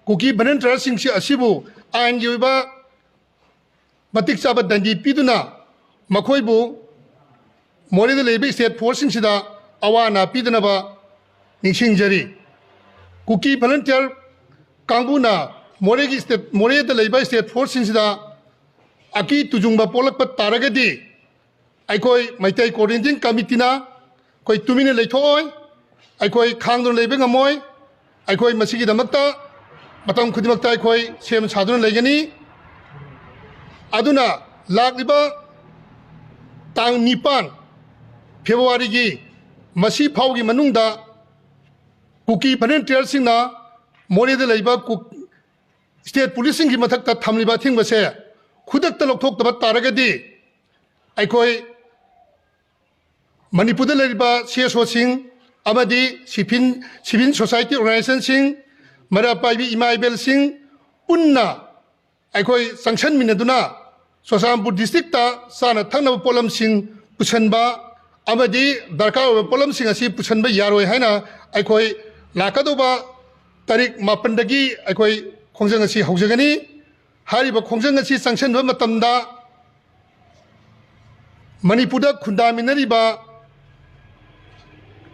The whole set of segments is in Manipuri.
kuki volunteer sing si asibu ain gi ba matik chaba dandi piduna makhoi bu Moreh da lebe state force sing sida awana piduna ba ningsing jari kuki volunteer kangbu na Moreh gi state Moreh da lebe state force sing sida aki tujungba polak pat taragadi aikoi maitai coordinating committee na koi tumine leithoi aikoi khangdon lebe ngamoi aikoi masigi damakta matam khudimakta aikoi sem sadun legani aduna lagliba tang nipan February gi masi phawgi manungda kuki volunteer singna Moreh da leba state policing gi mathakta thamliba thingbase khudakta lokthokta taragadi aikoi Manipur da leba CSO sing amadi civil society organization sing marapaibi imaibel sing punna aikoi sanction minaduna Sosampur district ta sana thangna polam sing pusinba amadi darka polam sing asi pusinba yaroi haina aikoi lakadoba tarik mapandagi aikoi khongjang asi haujagani hariba khongjang asi sanction ba matamda Manipur da khundaminariba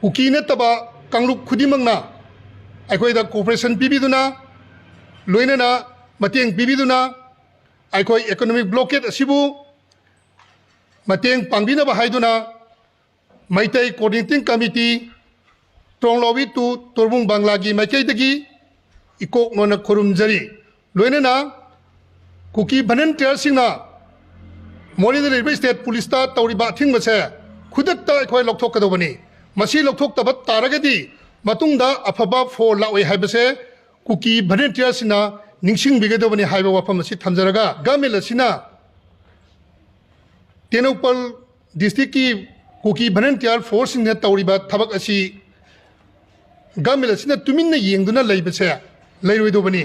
kuki nataba kangluk khudimangna aikoi da cooperation pibiduna loinana mateng pibiduna aikoi economic blockade asibu mateng pangbina ba haiduna maitai coordinating committee tonglowi tu torbung banglagi maikai dagi ikok nona khurumjari loinana kuki volunteer singna Moreh da lebe state police ta tawriba thingbase khudakta aikoi lokthokadobani masi lokthokta taragadi matungda afaba for laoi haibase kuki volunteer sina ningsing bigadobani haiba wafam asi thamjaraga gamel asina tenopal district ki kuki volunteer force ne tawriba thabak asi gamel asina tuminna yengduna leibase leiroidobani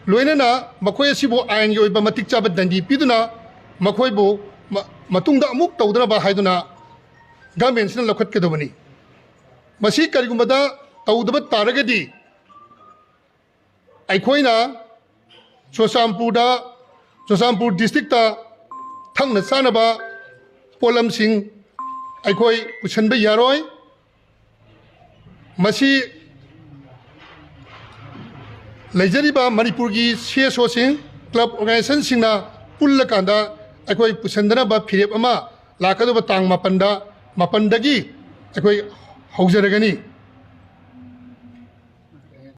loinana makhoi asibo ain gi oiba matik chaba dandi piduna makhoi bo matungda amuk tawdana ba haiduna gamen sina lokhat kedobani masi karigumada tawdaba taragadi aikhoina Sosampur district ta thangna sanaba polam sing aikoi pusinba yaroi masi leijariba Manipur gi CSO sing club organization singna pullakanda aikoi pusandana ba phirep ama lakadoba tang mapandagi aikoi haujaragani